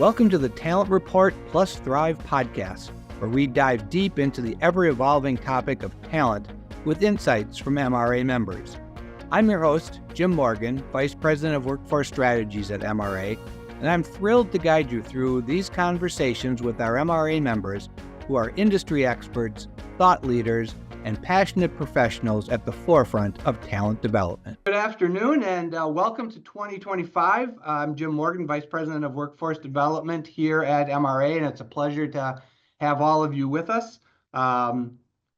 Welcome to the Talent Report Plus Thrive podcast, where we dive deep into the ever-evolving topic of talent with insights from MRA members. I'm your host, Jim Morgan, Vice President of Workforce Strategies at MRA, and I'm thrilled to guide you through these conversations with our MRA members who are industry experts, thought leaders, and passionate professionals at the forefront of talent development. Good afternoon and welcome to 2025. I'm Jim Morgan, Vice President of Workforce Development here at MRA, and it's a pleasure to have all of you with us.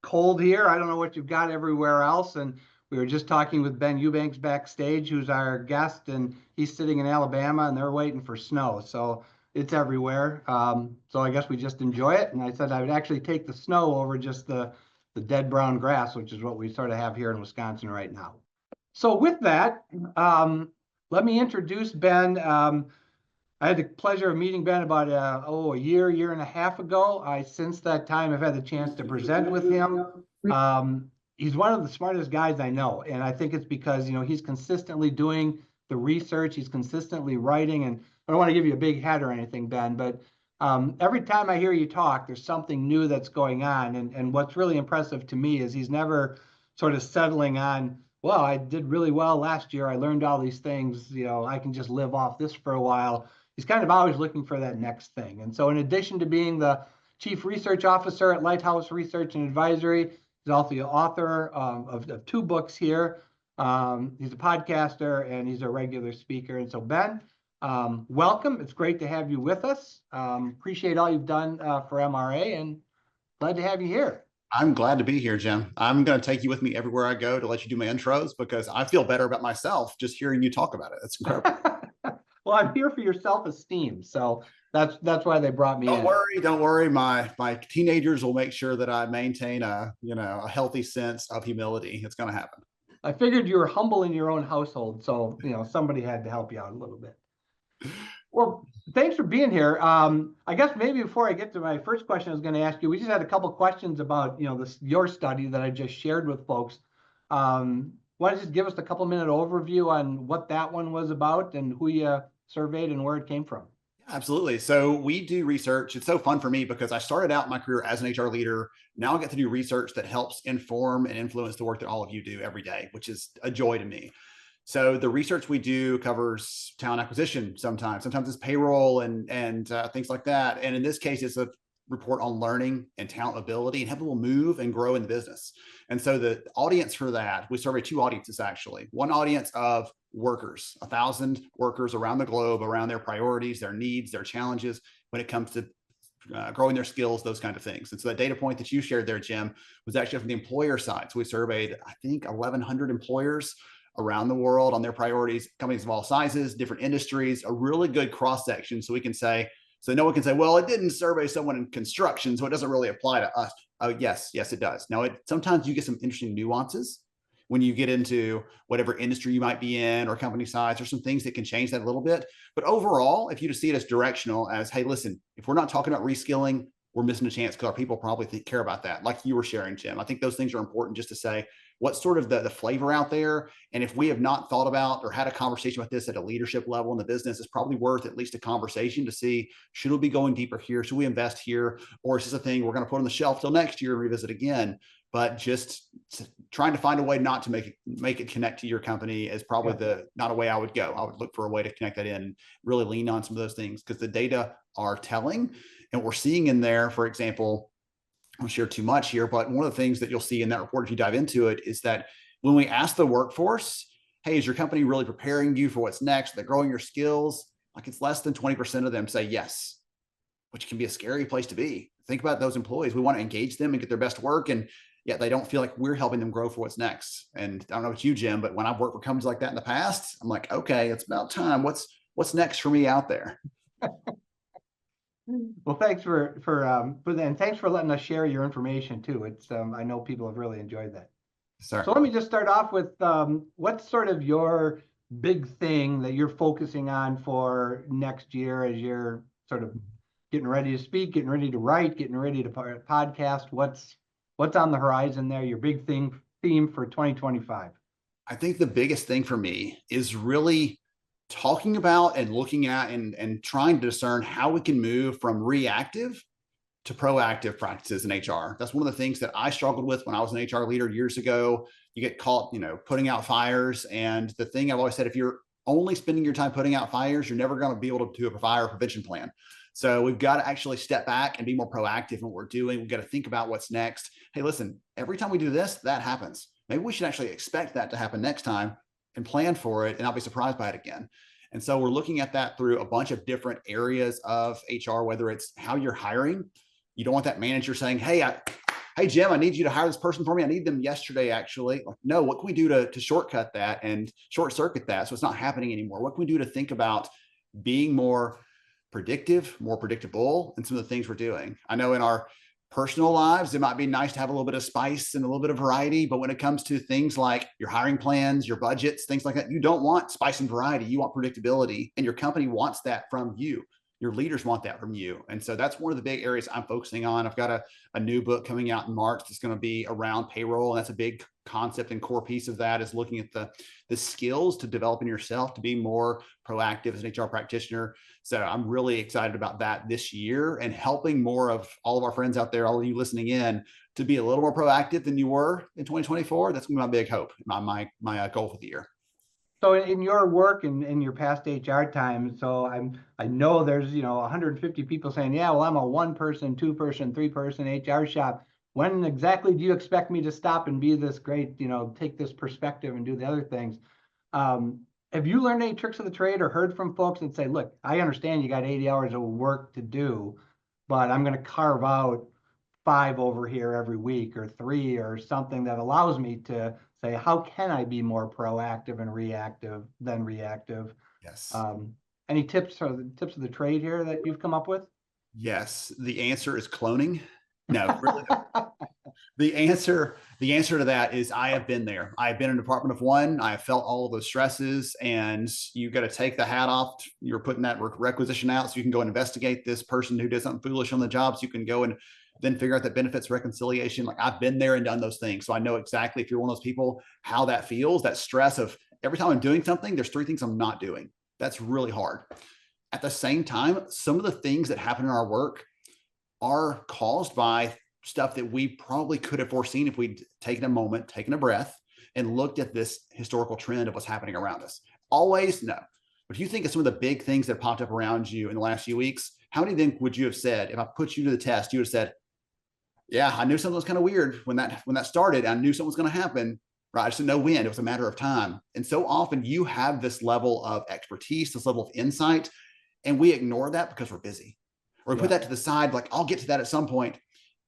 Cold here. I don't know what you've got everywhere else, and we were just talking with Ben Eubanks backstage, who's our guest, and he's sitting in Alabama, and they're waiting for snow, so it's everywhere. So I guess we just enjoy it, and I said I would actually take the snow over just the dead brown grass, which is what we sort of have here in Wisconsin right now. So with that, let me introduce Ben. I had the pleasure of meeting Ben about a year and a half ago. Since that time, I've had the chance to present with him. He's one of the smartest guys I know, and I think it's because he's consistently doing the research, he's consistently writing, and I don't want to give you a big head or anything, Ben, but every time I hear you talk, there's something new that's going on. And what's really impressive to me is he's never sort of settling on, well, I did really well last year. I learned all these things. I can just live off this for a while. He's kind of always looking for that next thing. And so in addition to being the Chief Research Officer at Lighthouse Research and Advisory, he's also the author of 2 books here. He's a podcaster and he's a regular speaker. And so Ben, welcome. It's great to have you with us. Appreciate all you've done for MRA and glad to have you here. I'm glad to be here, Jim. I'm going to take you with me everywhere I go to let you do my intros because I feel better about myself just hearing you talk about it. It's incredible. Well, I'm here for your self-esteem, so that's why they brought me in. Don't worry. My teenagers will make sure that I maintain a healthy sense of humility. It's going to happen. I figured you were humble in your own household, so somebody had to help you out a little bit. Well, thanks for being here. I guess maybe before I get to my first question, I was going to ask you, we just had a couple questions about, your study that I just shared with folks. Why don't you just give us a couple-minute overview on what that one was about and who you surveyed and where it came from? Absolutely. So we do research. It's so fun for me because I started out my career as an HR leader. Now I get to do research that helps inform and influence the work that all of you do every day, which is a joy to me. So the research we do covers talent acquisition sometimes it's payroll and things like that. And in this case, it's a report on learning and talent mobility and helping people move and grow in the business. And so the audience for that, we surveyed 2 audiences actually. One audience of workers, 1,000 workers around the globe, around their priorities, their needs, their challenges when it comes to growing their skills, those kind of things. And so that data point that you shared there, Jim, was actually from the employer side. So we surveyed, I think, 1,100 employers around the world on their priorities, companies of all sizes, different industries, a really good cross-section. So we can say, so no one can say, well, it didn't survey someone in construction, so it doesn't really apply to us. Oh, yes, it does. Now, sometimes you get some interesting nuances when you get into whatever industry you might be in or company size or some things that can change that a little bit. But overall, if you just see it as directional as, hey, listen, if we're not talking about reskilling, we're missing a chance because our people probably care about that, like you were sharing, Jim. I think those things are important just to say what's sort of the flavor out there. And if we have not thought about or had a conversation about this at a leadership level in the business, it's probably worth at least a conversation to see, should we be going deeper here? Should we invest here? Or is this a thing we're going to put on the shelf till next year and revisit again? But just trying to find a way not to make it connect to your company is probably not a way I would go. I would look for a way to connect that in and really lean on some of those things because the data are telling. And we're seeing in there, for example, I won't share too much here, but one of the things that you'll see in that report, if you dive into it, is that when we ask the workforce, hey, is your company really preparing you for what's next? They're growing your skills. Like it's less than 20% of them say yes, which can be a scary place to be. Think about those employees. We want to engage them and get their best work. And yet they don't feel like we're helping them grow for what's next. And I don't know about you, Jim, but when I've worked for companies like that in the past, I'm like, okay, it's about time. What's next for me out there? Well, thanks for that, and thanks for letting us share your information too. It's I know people have really enjoyed that. Sorry. So let me just start off with what's sort of your big thing that you're focusing on for next year as you're sort of getting ready to speak, getting ready to write, getting ready to podcast. What's on the horizon there? Your big theme for 2025? I think the biggest thing for me is really talking about and looking at and trying to discern how we can move from reactive to proactive practices in HR. That's one of the things that I struggled with when I was an HR leader years ago. You get caught, putting out fires. And the thing I've always said, if you're only spending your time putting out fires, you're never going to be able to do a fire prevention plan. So we've got to actually step back and be more proactive in what we're doing. We've got to think about what's next. Hey, listen, every time we do this, that happens. Maybe we should actually expect that to happen next time and plan for it and not be surprised by it again. And so we're looking at that through a bunch of different areas of HR, whether it's how you're hiring. You don't want that manager saying, hey, Jim, I need you to hire this person for me. I need them yesterday, actually. Like, no, what can we do to shortcut that and short circuit that so it's not happening anymore? What can we do to think about being more predictive, more predictable in some of the things we're doing? I know in our personal lives, it might be nice to have a little bit of spice and a little bit of variety. But when it comes to things like your hiring plans, your budgets, things like that, you don't want spice and variety. You want predictability, and your company wants that from you. Your leaders want that from you. And so that's one of the big areas I'm focusing on. I've got a new book coming out in March that's going to be around payroll. And that's a big concept and core piece of that is looking at the skills to develop in yourself to be more proactive as an HR practitioner. So I'm really excited about that this year and helping more of all of our friends out there, all of you listening in, to be a little more proactive than you were in 2024. That's going to be my big hope, my goal for the year. So in your work and in your past HR time, so I know there's 150 people saying, yeah, well, I'm a 1-person, 2-person, 3-person HR shop. When exactly do you expect me to stop and be this great, take this perspective and do the other things? Have you learned any tricks of the trade or heard from folks that say, look, I understand you got 80 hours of work to do, but I'm going to carve out 5 over here every week or 3 or something that allows me to say, how can I be more proactive and reactive than reactive? Yes. Any tips of the trade here that you've come up with? Yes. The answer is cloning. No, really. The answer to that is I have been there. I have been in a department of one. I have felt all of those stresses, and you got to take the hat off. You're putting that requisition out so you can go and investigate this person who did something foolish on the job. So you can go and then figure out that benefits reconciliation. Like, I've been there and done those things. So I know exactly, if you're one of those people, how that feels, that stress of every time I'm doing something, there's 3 things I'm not doing. That's really hard. At the same time, some of the things that happen in our work are caused by stuff that we probably could have foreseen if we'd taken a moment, taken a breath, and looked at this historical trend of what's happening around us. Always no. But if you think of some of the big things that popped up around you in the last few weeks, how many then would you have said, if I put you to the test, you would have said, yeah, I knew something was kind of weird when that started. I knew something was going to happen, right? I just didn't know when. It was a matter of time. And so often you have this level of expertise, this level of insight, and we ignore that because we're busy. Or we put that to the side, like, I'll get to that at some point.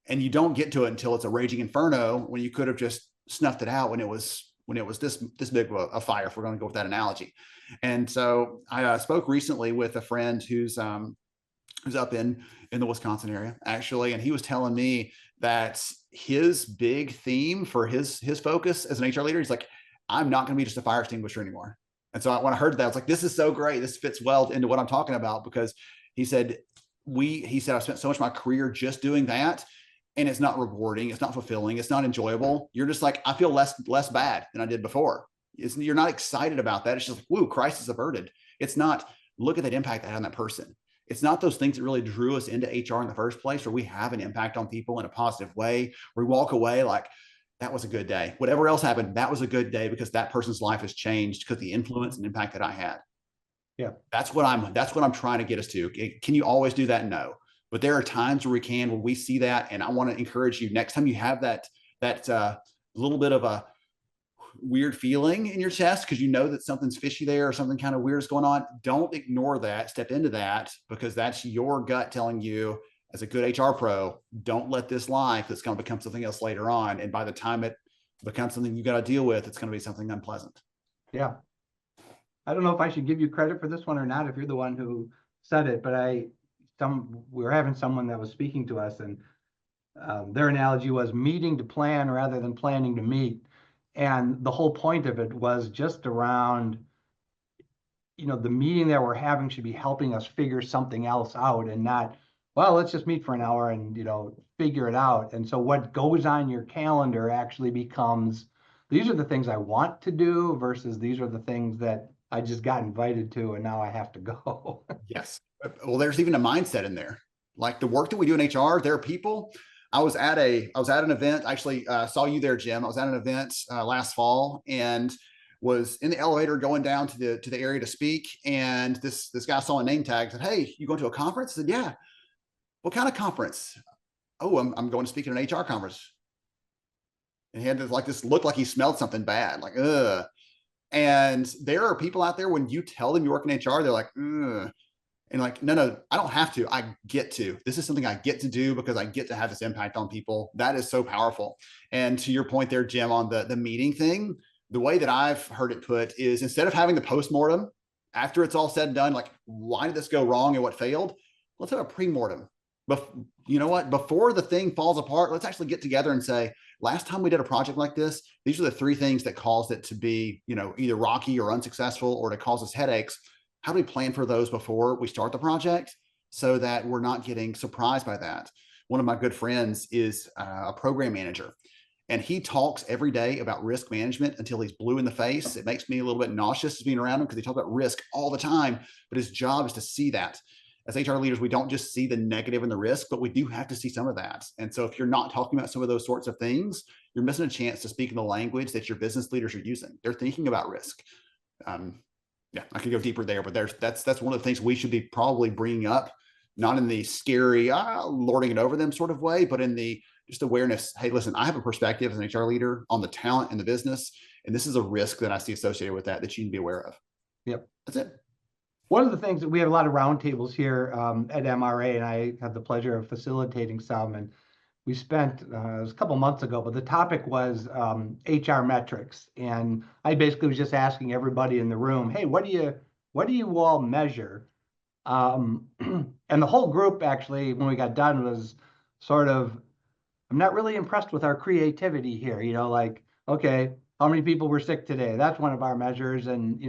And you don't get to it until it's a raging inferno, when you could have just snuffed it out when it was this big of a fire, if we're going to go with that analogy. And so I spoke recently with a friend who's up in the Wisconsin area, actually, and he was telling me that his big theme for his focus as an HR leader, he's like, I'm not going to be just a fire extinguisher anymore. And so when I heard that, I was like, this is so great. This fits well into what I'm talking about, because he said, I spent so much of my career just doing that, and it's not rewarding, it's not fulfilling, it's not enjoyable. You're just like, I feel less bad than I did before. You're not excited about that. It's just like, woo, crisis averted. It's not, look at that impact I had on that person. It's not those things that really drew us into HR in the first place, where we have an impact on people in a positive way. We walk away like, that was a good day. Whatever else happened, that was a good day because that person's life has changed because of the influence and impact that I had. Yeah. That's what I'm trying to get us to. Can you always do that? No. But there are times where we see that. And I want to encourage you, next time you have that little bit of a weird feeling in your chest, because you know that something's fishy there or something kind of weird is going on, don't ignore that. Step into that, because that's your gut telling you, as a good HR pro, don't let this life that's going to become something else later on. And by the time it becomes something you got to deal with, it's going to be something unpleasant. Yeah. I don't know if I should give you credit for this one or not, if you're the one who said it, but we were having someone that was speaking to us, and their analogy was meeting to plan rather than planning to meet. And the whole point of it was just around, the meeting that we're having should be helping us figure something else out, and not, well, let's just meet for an hour and, figure it out. And so what goes on your calendar actually becomes, these are the things I want to do versus these are the things that I just got invited to, and now I have to go. Yes. Well, there's even a mindset in there. Like the work that we do in HR, there are people. I was at an event. Actually, saw you there, Jim. I was at an event last fall and was in the elevator going down to the area to speak. And this guy saw a name tag, said, "Hey, you going to a conference?" I said, "Yeah." "What kind of conference?" "Oh, I'm going to speak at an HR conference." And he had this look like he smelled something bad, like, ugh. And there are people out there, when you tell them you work in HR, they're like, ugh. And like, no, I don't have to. I get to. This is something I get to do because I get to have this impact on people. That is so powerful. And to your point there, Jim, on the meeting thing, the way that I've heard it put is, instead of having the postmortem after it's all said and done, like, why did this go wrong and what failed? Let's have a pre-mortem. But you know what? Before the thing falls apart, let's actually get together and say, last time we did a project like this, these are the 3 things that caused it to be, either rocky or unsuccessful or to cause us headaches. How do we plan for those before we start the project so that we're not getting surprised by that? One of my good friends is a program manager, and he talks every day about risk management until he's blue in the face. It makes me a little bit nauseous being around him because he talks about risk all the time, but his job is to see that. As HR leaders, we don't just see the negative and the risk, but we do have to see some of that. And so if you're not talking about some of those sorts of things, you're missing a chance to speak in the language that your business leaders are using. They're thinking about risk. Yeah, I could go deeper there, but that's one of the things we should be probably bringing up, not in the scary, lording it over them sort of way, but in the just awareness. Hey, listen, I have a perspective as an HR leader on the talent in the business, and this is a risk that I see associated with that you need to be aware of. Yep. That's it. One of the things that we have a lot of roundtables here at MRA, and I had the pleasure of facilitating some, and we spent, it was a couple months ago, but the topic was HR metrics. And I basically was just asking everybody in the room, hey, what do you all measure? And the whole group actually, when we got done, was sort of, I'm not really impressed with our creativity here. Like, okay, how many people were sick today? That's one of our measures. And,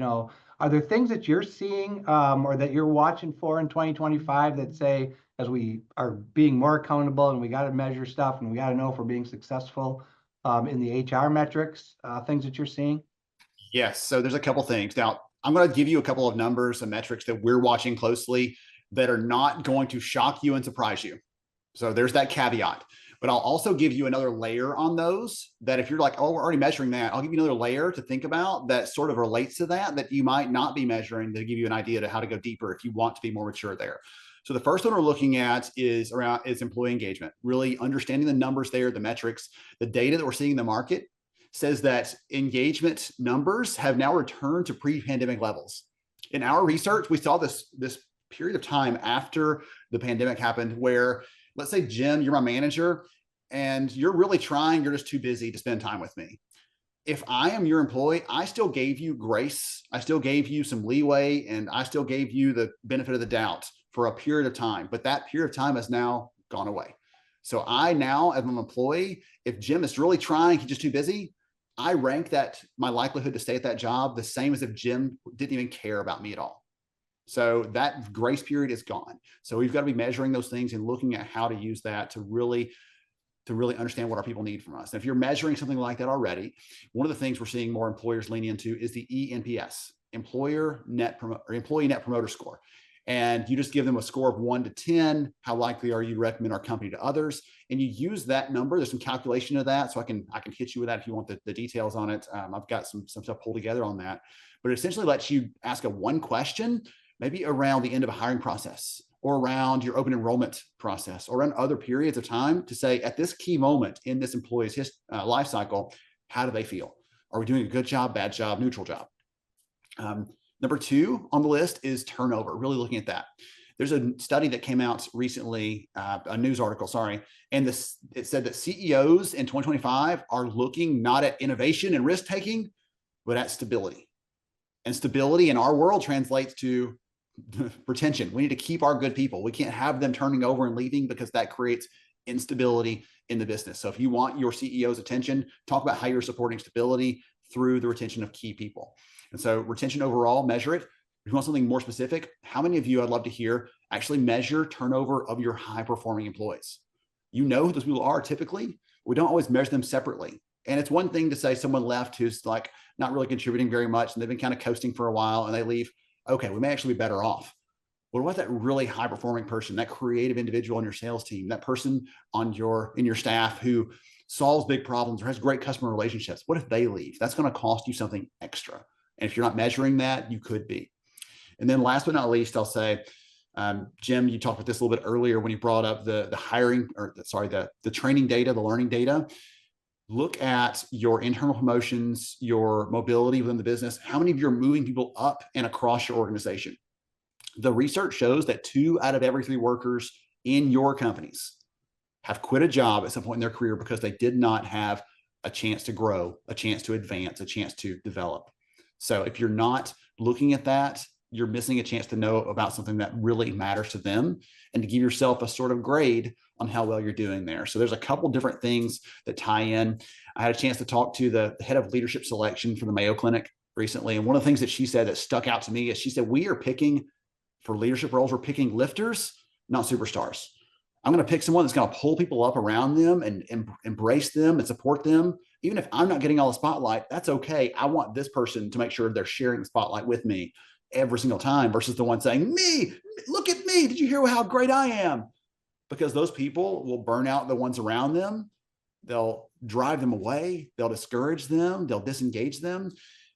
are there things that you're seeing or that you're watching for in 2025 that say, as we are being more accountable and we got to measure stuff and we got to know if we're being successful in the HR metrics, things that you're seeing? Yes. So there's a couple things. Now, I'm going to give you a couple of numbers and metrics that we're watching closely that are not going to shock you and surprise you. So there's that caveat. But I'll also give you another layer on those that if you're like, oh, we're already measuring that, I'll give you another layer to think about that sort of relates to that you might not be measuring, to give you an idea to how to go deeper if you want to be more mature there. So the first one we're looking at is employee engagement, really understanding the numbers there, the metrics, the data that we're seeing in the market says that engagement numbers have now returned to pre-pandemic levels. In our research, we saw this period of time after the pandemic happened where, let's say, Jim, you're my manager and you're really trying, you're just too busy to spend time with me. If I am your employee, I still gave you grace. I still gave you some leeway, and I still gave you the benefit of the doubt for a period of time. But that period of time has now gone away. So I now, as an employee, if Jim is really trying, he's just too busy, I rank that my likelihood to stay at that job the same as if Jim didn't even care about me at all. So that grace period is gone. So we've got to be measuring those things and looking at how to use that to really understand what our people need from us. And if you're measuring something like that already, one of the things we're seeing more employers lean into is the ENPS, Employee Net Promoter Score. And you just give them a score of 1 to 10. How likely are you to recommend our company to others? And you use that number. There's some calculation of that. So I can hit you with that if you want the details on it. I've got some stuff pulled together on that. But it essentially lets you ask one question, maybe around the end of a hiring process or around your open enrollment process or around other periods of time to say, at this key moment in this employee's life cycle, how do they feel? Are we doing a good job, bad job, neutral job? Number 2 on the list is turnover, really looking at that. There's a study that came out recently, a news article, and it said that CEOs in 2025 are looking not at innovation and risk-taking, but at stability. And stability in our world translates to retention. We need to keep our good people. We can't have them turning over and leaving because that creates instability in the business. So if you want your CEO's attention, talk about how you're supporting stability through the retention of key people. And so retention overall, measure it. If you want something more specific, how many of you, I'd love to hear, actually measure turnover of your high-performing employees? You know who those people are typically. We don't always measure them separately. And it's one thing to say someone left who's like not really contributing very much, and they've been kind of coasting for a while, and they leave. Okay, we may actually be better off. What about that really high performing person, that creative individual on your sales team, that person in your staff who solves big problems or has great customer relationships? What if they leave? That's going to cost you something extra. And if you're not measuring that, you could be. And then last but not least, I'll say, Jim, you talked about this a little bit earlier when you brought up the hiring, or the training data, the learning data. Look at your internal promotions, your mobility within the business. How many of you are moving people up and across your organization? The research shows that 2 out of every 3 workers in your companies have quit a job at some point in their career because they did not have a chance to grow, a chance to advance, a chance to develop. So if you're not looking at that, you're missing a chance to know about something that really matters to them and to give yourself a sort of grade on how well you're doing there. So there's a couple different things that tie in. I had a chance to talk to the head of leadership selection for the Mayo Clinic recently. And one of the things that she said that stuck out to me is she said, we are picking for leadership roles, we're picking lifters, not superstars. I'm going to pick someone that's going to pull people up around them and embrace them and support them. Even if I'm not getting all the spotlight, that's okay. I want this person to make sure they're sharing the spotlight with me every single time versus the one saying, me, look at me. Did you hear how great I am? Because those people will burn out the ones around them. They'll drive them away. They'll discourage them. They'll disengage them.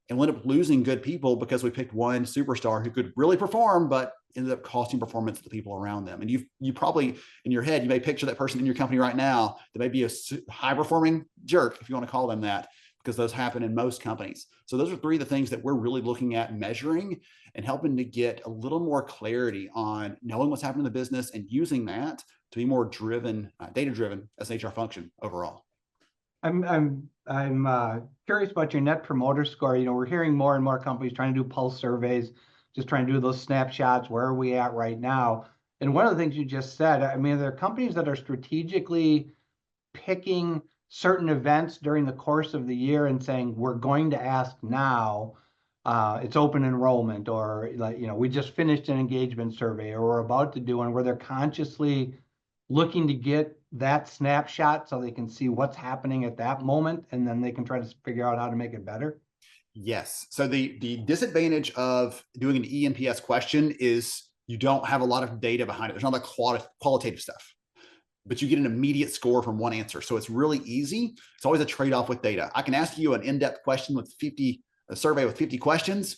And we'll end up losing good people because we picked one superstar who could really perform, but ended up costing performance to the people around them. And you probably, in your head, you may picture that person in your company right now that may be a high performing jerk, if you want to call them that, because those happen in most companies. So those are 3 of the things that we're really looking at measuring and helping to get a little more clarity on knowing what's happening in the business and using that to be more driven, data driven as an HR function overall. I'm curious about your net promoter score. We're hearing more and more companies trying to do pulse surveys, just trying to do those snapshots. Where are we at right now? And one of the things you just said, I mean, there are companies that are strategically picking certain events during the course of the year and saying, we're going to ask now, it's open enrollment, or we just finished an engagement survey, or we're about to do one, where they're consciously looking to get that snapshot so they can see what's happening at that moment, and then they can try to figure out how to make it better? Yes. So the disadvantage of doing an ENPS question is you don't have a lot of data behind it. There's not like qualitative stuff, but you get an immediate score from one answer. So it's really easy. It's always a trade-off with data. I can ask you an in-depth question with a survey with 50 questions,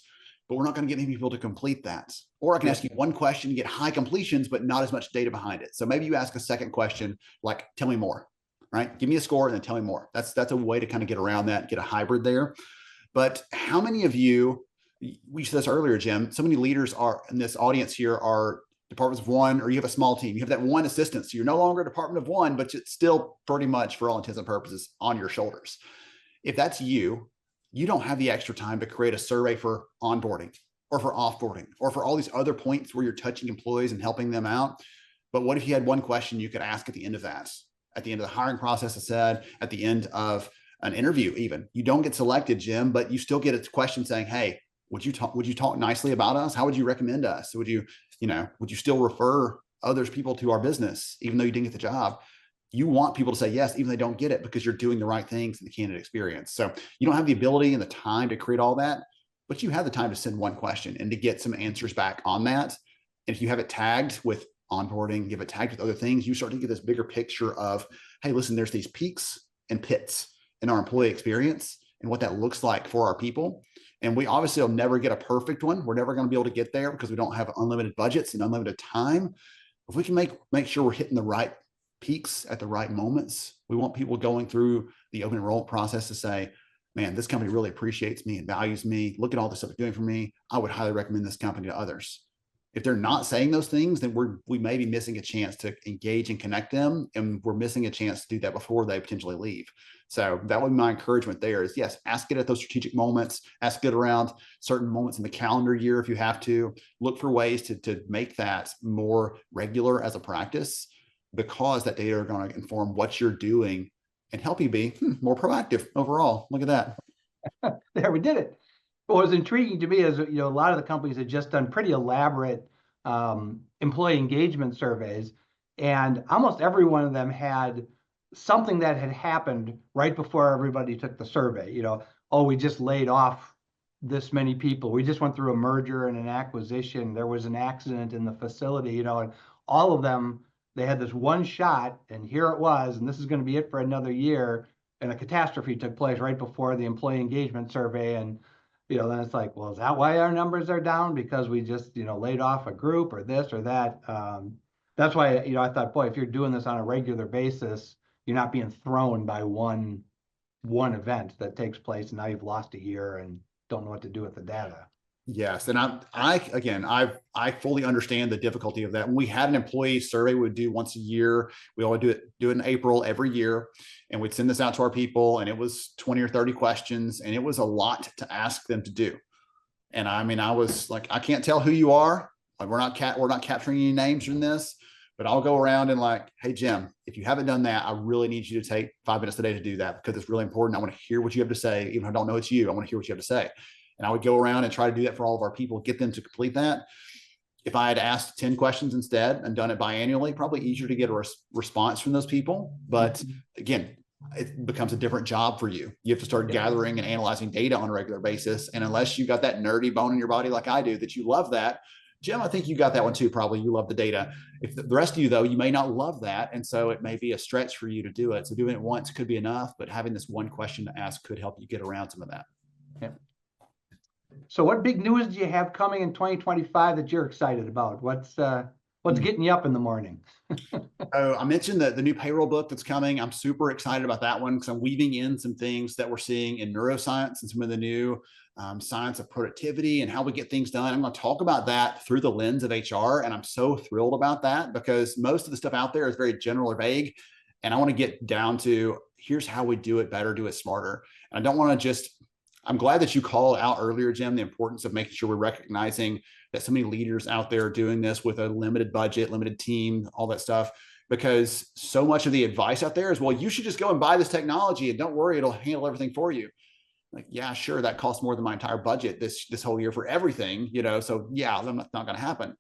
but we're not going to get many people to complete that. Or I can ask you one question and get high completions, but not as much data behind it. So maybe you ask a second question, like, tell me more, right? Give me a score and then tell me more. That's a way to kind of get around that, get a hybrid there. But how many of you, we said this earlier, Jim, so many leaders are in this audience here are departments of one, or you have a small team, you have that one assistant. So you're no longer a department of one, but it's still pretty much, for all intents and purposes, on your shoulders. If that's you, you don't have the extra time to create a survey for onboarding or for offboarding or for all these other points where you're touching employees and helping them out. But what if you had one question you could ask at the end of that, at the end of the hiring process, I said, at the end of an interview, even? You don't get selected, Jim, but you still get a question saying, hey, would you talk nicely about us? How would you recommend us? Would you still refer others people to our business, even though you didn't get the job? You want people to say yes, even if they don't get it, because you're doing the right things in the candidate experience. So you don't have the ability and the time to create all that, but you have the time to send one question and to get some answers back on that. And if you have it tagged with onboarding, you have it tagged with other things, you start to get this bigger picture of, hey, listen, there's these peaks and pits in our employee experience and what that looks like for our people. And we obviously will never get a perfect one. We're never going to be able to get there because we don't have unlimited budgets and unlimited time. If we can make sure we're hitting the right peaks at the right moments, we want people going through the open enrollment process to say, man, this company really appreciates me and values me. Look at all the stuff they're doing for me. I would highly recommend this company to others. If they're not saying those things, then we may be missing a chance to engage and connect them. And we're missing a chance to do that before they potentially leave. So that would be my encouragement there is, yes, ask it at those strategic moments, ask it around certain moments in the calendar year if you have to. Look for ways to make that more regular as a practice, because that data are going to inform what you're doing and help you be more proactive overall. Look at that. There, we did it. What was intriguing to me is, a lot of the companies had just done pretty elaborate employee engagement surveys, and almost every one of them had something that had happened right before everybody took the survey. Oh, we just laid off this many people. We just went through a merger and an acquisition. There was an accident in the facility, and all of them, they had this one shot, and here it was, and this is going to be it for another year. And a catastrophe took place right before the employee engagement survey. And, then it's like, well, is that why our numbers are down? Because we just, laid off a group or this or that. That's why, I thought, boy, if you're doing this on a regular basis, you're not being thrown by one event that takes place, and now you've lost a year and don't know what to do with the data. Yes, and I fully understand the difficulty of that. When we had an employee survey, we would do once a year. We always do it in April every year, and we'd send this out to our people. And it was 20 or 30 questions, and it was a lot to ask them to do. And I mean, I was like, I can't tell who you are. Like, we're not capturing any names from this. But I'll go around and like, hey, Jim, if you haven't done that, I really need you to take 5 minutes a day to do that, because it's really important. I want to hear what you have to say. Even if I don't know it's you, I want to hear what you have to say. And I would go around and try to do that for all of our people, get them to complete that. If I had asked 10 questions instead and done it biannually, probably easier to get a response from those people. But again, it becomes a different job for you. You have to start gathering and analyzing data on a regular basis. And unless you got that nerdy bone in your body like I do, that you love that, Jim, I think you got that one too. Probably you love the data. If the rest of you, though, you may not love that. And so it may be a stretch for you to do it. So doing it once could be enough, but having this one question to ask could help you get around some of that. Yeah. So what big news do you have coming in 2025 that you're excited about? What's getting you up in the morning? I mentioned the new payroll book that's coming. I'm super excited about that one because I'm weaving in some things that we're seeing in neuroscience and some of the new science of productivity and how we get things done. I'm going to talk about that through the lens of HR. And I'm so thrilled about that because most of the stuff out there is very general or vague. And I want to get down to here's how we do it better, do it smarter. And I don't want to just, I'm glad that you called out earlier, Jim, the importance of making sure we're recognizing that so many leaders out there are doing this with a limited budget, limited team, all that stuff, because so much of the advice out there is, well, you should just go and buy this technology and don't worry, it'll handle everything for you. Like, yeah, sure, that costs more than my entire budget this whole year for everything, so yeah, that's not going to happen.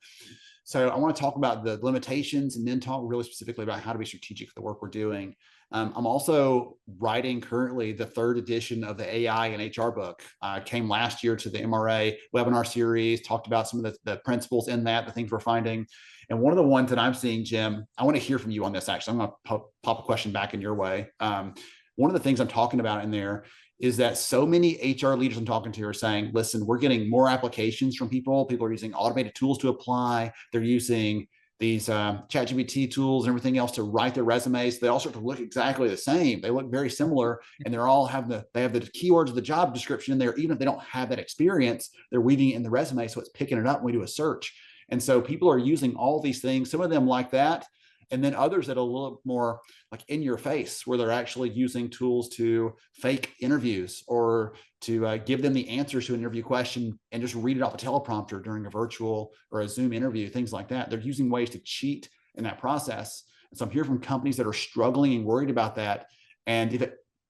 So I want to talk about the limitations and then talk really specifically about how to be strategic for the work we're doing. I'm also writing currently the 3rd edition of the AI and HR book. I came last year to the MRA webinar series, talked about some of the principles in that, the things we're finding. And one of the ones that I'm seeing, Jim, I want to hear from you on this, actually. I'm going to pop a question back in your way. One of the things I'm talking about in there is that so many HR leaders I'm talking to are saying, listen, we're getting more applications from people. People are using automated tools to apply. They're using these ChatGPT tools and everything else to write their resumes. They all start to look exactly the same. They look very similar, and they're all have the keywords of the job description in there. Even if they don't have that experience, they're weaving it in the resume, so it's picking it up when we do a search. And so people are using all these things, some of them like that, and then others that are a little more like in your face, where they're actually using tools to fake interviews or to give them the answers to an interview question and just read it off a teleprompter during a virtual or a Zoom interview, things like that. They're using ways to cheat in that process. And so I'm hearing from companies that are struggling and worried about that. And I don't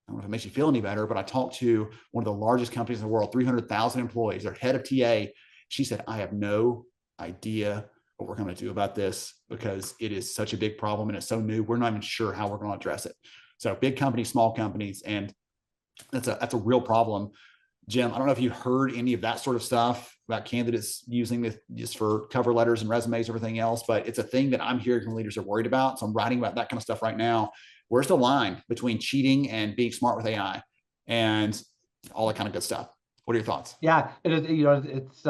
know if it makes you feel any better, but I talked to one of the largest companies in the world, 300,000 employees, their head of TA. She said, I have no idea what we're going to do about this because it is such a big problem and it's so new. We're not even sure how we're going to address it. So big companies, small companies, and that's a real problem. Jim, I don't know if you heard any of that sort of stuff about candidates using this just for cover letters and resumes, everything else, but it's a thing that I'm hearing from leaders are worried about. So I'm writing about that kind of stuff right now. Where's the line between cheating and being smart with AI and all that kind of good stuff? What are your thoughts? Yeah, it's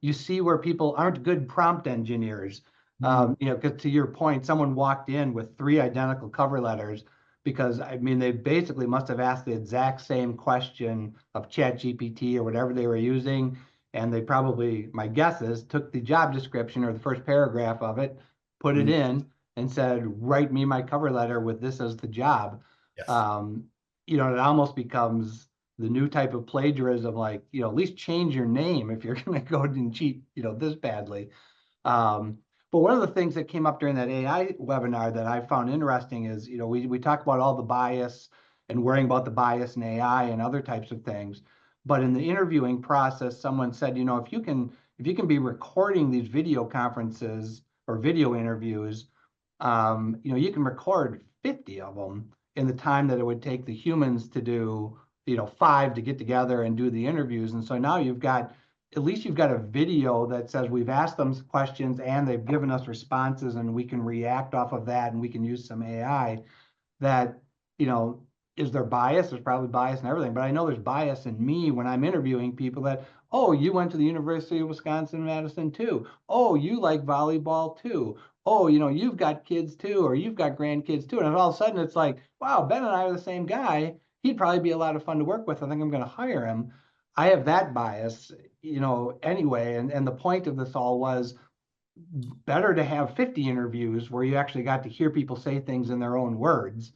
you see where people aren't good prompt engineers. Because to your point, someone walked in with 3 identical cover letters because they basically must have asked the exact same question of ChatGPT or whatever they were using, and they probably, my guess is, took the job description or the first paragraph of it, put it in, and said, "Write me my cover letter with this as the job." Yes. It almost becomes the new type of plagiarism, like, at least change your name if you're going to go and cheat, this badly. But one of the things that came up during that AI webinar that I found interesting is, we talk about all the bias and worrying about the bias in AI and other types of things. But in the interviewing process, someone said, if you can be recording these video conferences or video interviews, you can record 50 of them in the time that it would take the humans to do, 5 to get together and do the interviews. And so now at least you've got a video that says we've asked them questions and they've given us responses and we can react off of that and we can use some AI that, is there bias? There's probably bias in everything, but I know there's bias in me when I'm interviewing people that, oh, you went to the University of Wisconsin-Madison too. Oh, you like volleyball too. Oh, you've got kids too, or you've got grandkids too. And all of a sudden it's like, wow, Ben and I are the same guy. He'd probably be a lot of fun to work with. I think I'm going to hire him. I have that bias, anyway. And the point of this all was better to have 50 interviews where you actually got to hear people say things in their own words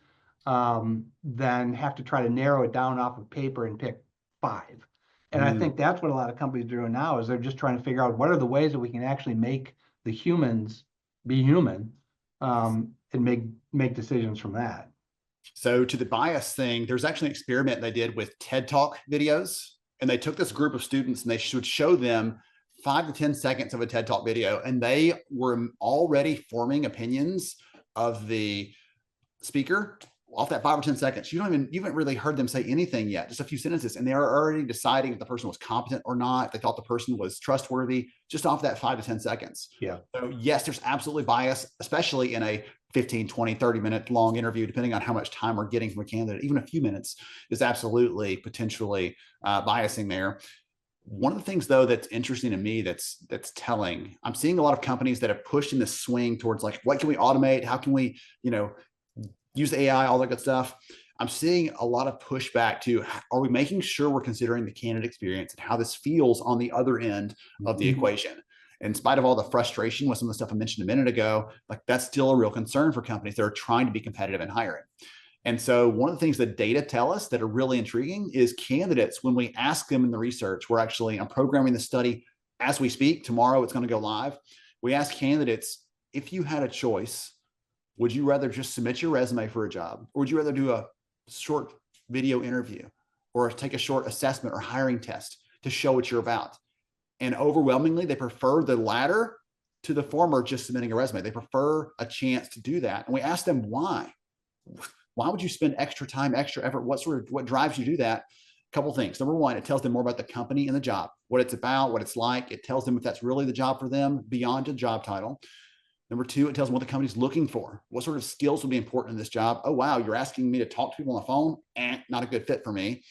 than have to try to narrow it down off of paper and pick 5. And I think that's what a lot of companies are doing now is they're just trying to figure out what are the ways that we can actually make the humans be human and make decisions from that. So to the bias thing, there's actually an experiment they did with TED Talk videos, and they took this group of students and they should show them 5 to 10 seconds of a TED Talk video, and they were already forming opinions of the speaker off that 5 or 10 seconds. You haven't really heard them say anything yet, just a few sentences, and they are already deciding if the person was competent or not, if they thought the person was trustworthy, just off that 5 to 10 seconds. Yeah. So yes, there's absolutely bias, especially in a 15, 20, 30-minute long interview, depending on how much time we're getting from a candidate. Even a few minutes is absolutely potentially biasing there. One of the things, though, that's interesting to me, that's telling, I'm seeing a lot of companies that have pushed in this swing towards like, what can we automate? How can we, use the AI, all that good stuff. I'm seeing a lot of pushback to, are we making sure we're considering the candidate experience and how this feels on the other end of the equation? In spite of all the frustration with some of the stuff I mentioned a minute ago, like that's still a real concern for companies that are trying to be competitive in hiring. And so one of the things that data tell us that are really intriguing is candidates, when we ask them in the research, I'm programming the study as we speak. Tomorrow it's going to go live. We ask candidates, if you had a choice, would you rather just submit your resume for a job, or would you rather do a short video interview or take a short assessment or hiring test to show what you're about? And overwhelmingly, they prefer the latter to the former, just submitting a resume. They prefer a chance to do that. And we ask them why. Why would you spend extra time, extra effort? What drives you to do that? A couple of things. Number one, it tells them more about the company and the job, what it's about, what it's like. It tells them if that's really the job for them beyond the job title. Number two, it tells them what the company's looking for. What sort of skills will be important in this job? Oh, wow, you're asking me to talk to people on the phone? Not a good fit for me.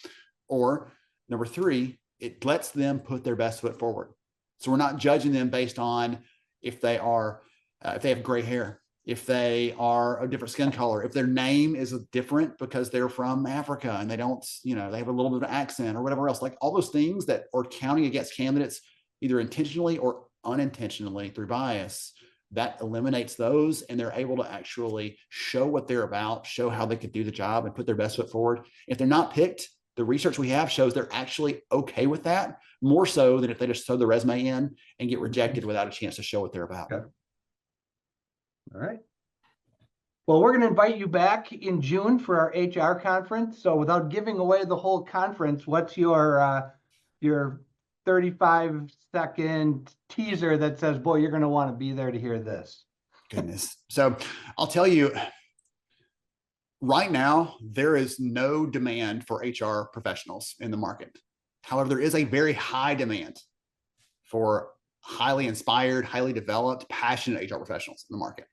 Or number three, it lets them put their best foot forward. So we're not judging them based on if they have gray hair, if they are a different skin color, if their name is different because they're from Africa and they don't, they have a little bit of accent or whatever else, like all those things that are counting against candidates either intentionally or unintentionally through bias. That eliminates those, and they're able to actually show what they're about, show how they could do the job and put their best foot forward. If they're not picked, the research we have shows they're actually okay with that, more so than if they just throw the resume in and get rejected without a chance to show what they're about. Okay. All right. Well, we're going to invite you back in June for our HR conference. So without giving away the whole conference, what's your 35-second teaser that says, boy, you're going to want to be there to hear this? Goodness. So I'll tell you, right now, there is no demand for HR professionals in the market. However, there is a very high demand for highly inspired, highly developed, passionate HR professionals in the market.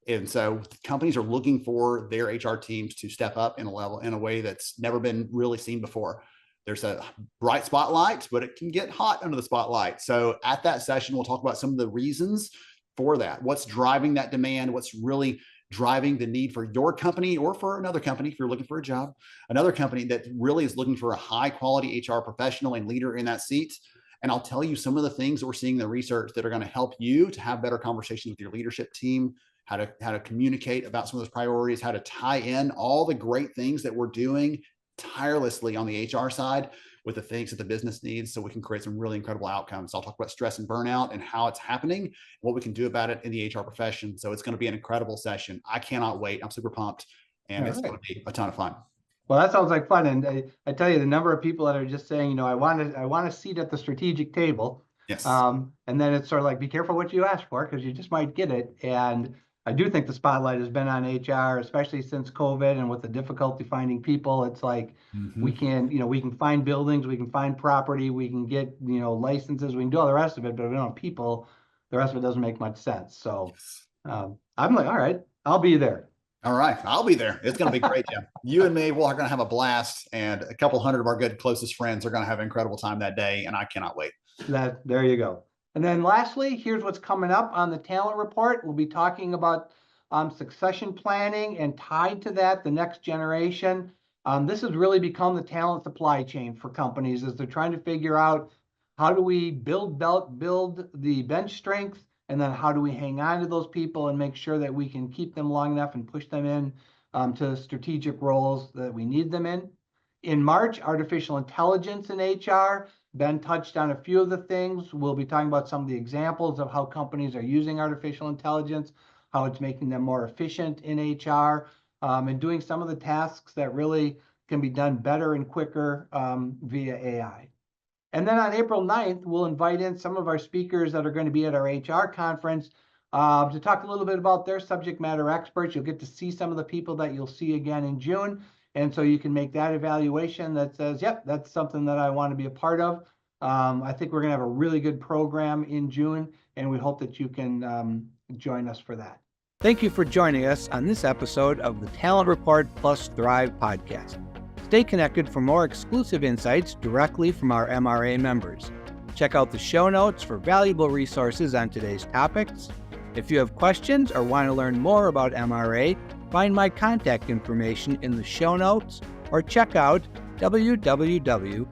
And so companies are looking for their HR teams to step up in a way that's never been really seen before. There's a bright spotlight, but it can get hot under the spotlight. So at that session, we'll talk about some of the reasons for that. What's driving that demand? What's really driving the need for your company or for another company if you're looking for a job, another company that really is looking for a high quality HR professional and leader in that seat. And I'll tell you some of the things that we're seeing in the research that are going to help you to have better conversations with your leadership team, how to communicate about some of those priorities, how to tie in all the great things that we're doing tirelessly on the HR side with the things that the business needs so we can create some really incredible outcomes. I'll talk about stress and burnout and how it's happening, what we can do about it in the HR profession. So it's going to be an incredible session. I cannot wait. I'm super pumped, and it's going to be a ton of fun. Well, that sounds like fun. And I tell you, the number of people that are just saying, I want a seat at the strategic table. Yes. And then it's sort of like, be careful what you ask for, because you just might get it. And I do think the spotlight has been on HR, especially since COVID and with the difficulty finding people. It's like we can find buildings, we can find property, we can get, licenses, we can do all the rest of it, but if we don't have people, the rest of it doesn't make much sense. So I'm like, all right, I'll be there. All right, I'll be there. It's going to be great, Jim. You and me, we're going to have a blast, and a couple hundred of our good closest friends are going to have an incredible time that day, and I cannot wait. There you go. And then lastly, here's what's coming up on the talent report. We'll be talking about succession planning, and tied to that, the next generation. This has really become the talent supply chain for companies as they're trying to figure out how do we build the bench strength, and then how do we hang on to those people and make sure that we can keep them long enough and push them in to strategic roles that we need them in. In March, artificial intelligence in HR. Ben touched on a few of the things. We'll be talking about some of the examples of how companies are using artificial intelligence, how it's making them more efficient in HR, and doing some of the tasks that really can be done better and quicker via AI. And then on April 9th, we'll invite in some of our speakers that are going to be at our HR conference to talk a little bit about their subject matter experts. You'll get to see some of the people that you'll see again in June. And so you can make that evaluation that says, yep, that's something that I want to be a part of. I think we're going to have a really good program in June, and we hope that you can join us for that. Thank you for joining us on this episode of the Talent Report Plus Thrive podcast. Stay connected for more exclusive insights directly from our MRA members. Check out the show notes for valuable resources on today's topics. If you have questions or want to learn more about MRA, find my contact information in the show notes or check out www.mranet.org.